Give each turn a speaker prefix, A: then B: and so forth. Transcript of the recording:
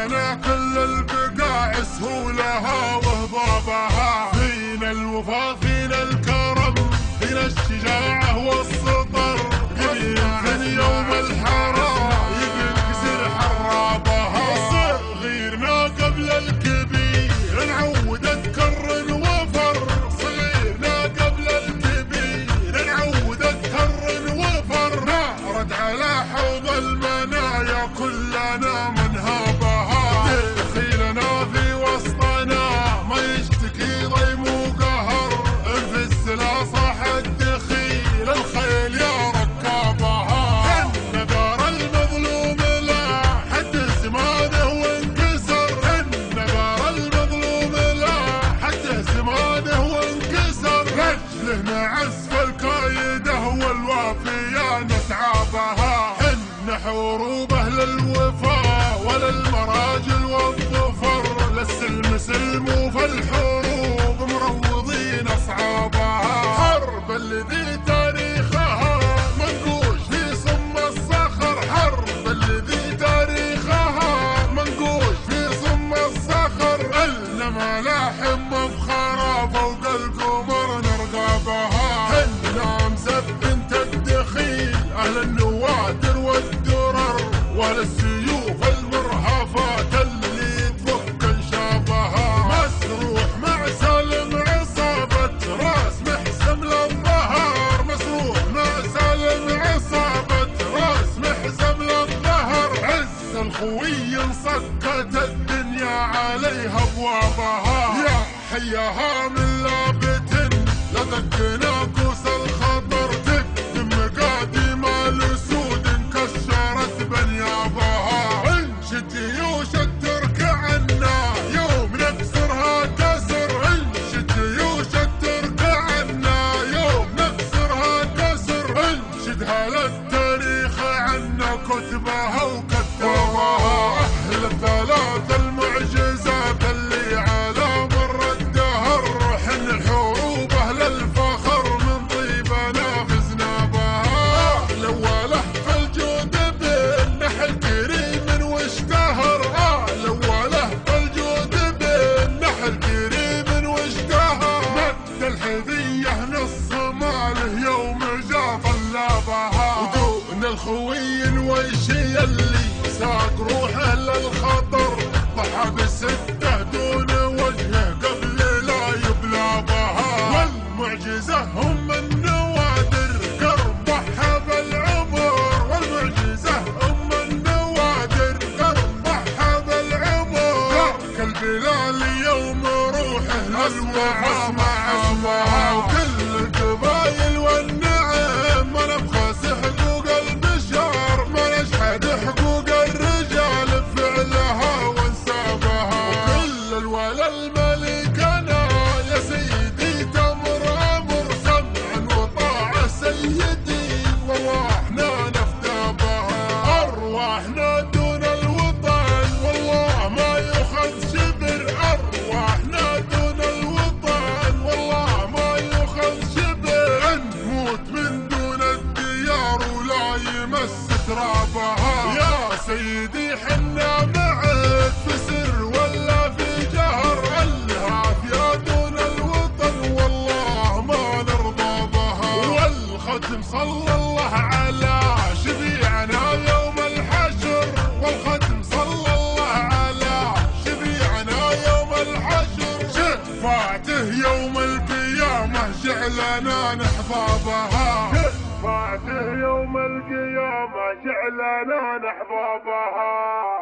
A: لنا كل البقاع سهولها وهضابها. فينا الوفا فينا الكرم فينا الشجاعة والسطر، من يوم الحرام يكسر حرابها. صغيرنا قبل الكبير نعود اذكر وفر، صغيرنا قبل الكبير نعود اذكر وفر. نارد على حوض المنايا كلنا من هابها، دخيلنا في وسطنا ما يشتكي ضيم وقهر. في السلا صاح الدخيل الخيل يا ركابها، ان دار المظلوم لا حد زمانه وانكسر، ان دار المظلوم لا حد زمانه وانكسر. رجله نعس الكايده والوافيه نسعى بها، ان حروبه للوفاء وللمراجل والظفر. للسلم سلم وفي الحروب مروضين اصحابها، حرب الذي تاريخها منقوش في صم الصخر. حرب الذي تاريخها منقوش في صم الصخر، إلنا ملاحم مفخرة فوق القمر نرقابها. إنا مسب بنت الدخيل أهل النوادر والدرر، وللسيوف المرهفات اللي تفك انشابها. مسروح مع سالم عصابة راس محسم للظهر، مسروح مع سالم عصابة راس محسم للظهر. عز الخوي انصكت الدنيا عليها ابوابها، يا حياها من لابت لدقنا كوس الخطر. تقدم مقاديم الاسود انكسرت بنيابها، انشد جيوش الترك عنا يوم نكسرها كسر. انشد جيوش الترك عنا يوم نكسرها كسر، انشدها للتاريخ عنا كتبها وكتابها. اهل الثلاث المعجزات اللي على مر الدهر، حن الحروب اهل الفخر من طيبنا فزنا بها. الاوله في الجود بالنحل كريم واشتهر، الاوله في الجود بالنحل كريم واشتهر. مد الحذيه نص ماله يوم جا طلابها، ودون الخوي الويشي اللي ساق روحه للخطر. ضحى بسته دون وجهه قبل لا يبلى بها، والمعجزه هم النوادر قرب ضحى بالعمر. والمعجزه هم النوادر قرب ضحى بالعمر. ترك البلال يوم روحه للوفا مع اسمها، وكل القبايل والنعم ما نبخس حقوق البشر، ما نشحد حقوق الرجال بفعلها وانسابها. وكل الولا الملكنا يا سيدي تمر امر، سمعا وطاعه سيدي وارواحنا نفدى بها. ارواحنا دون الوطن والله ما يؤخذ شبر، ارواحنا دون الوطن والله ما يؤخذ شبر. نموت من دون الديار ولا يمس ترابها، يا سيدي حنا معك في سر ولا في جهر. العافية دون الوطن والله ما نرضى بها، والختم صلى الله على شفيعنا يوم الحشر. والختم صلى الله على شفيعنا يوم الحشر، شفاعته يوم القيامة جعلنا نحظى بها. شفاعته يوم القيامة جعلنا نحظى بها.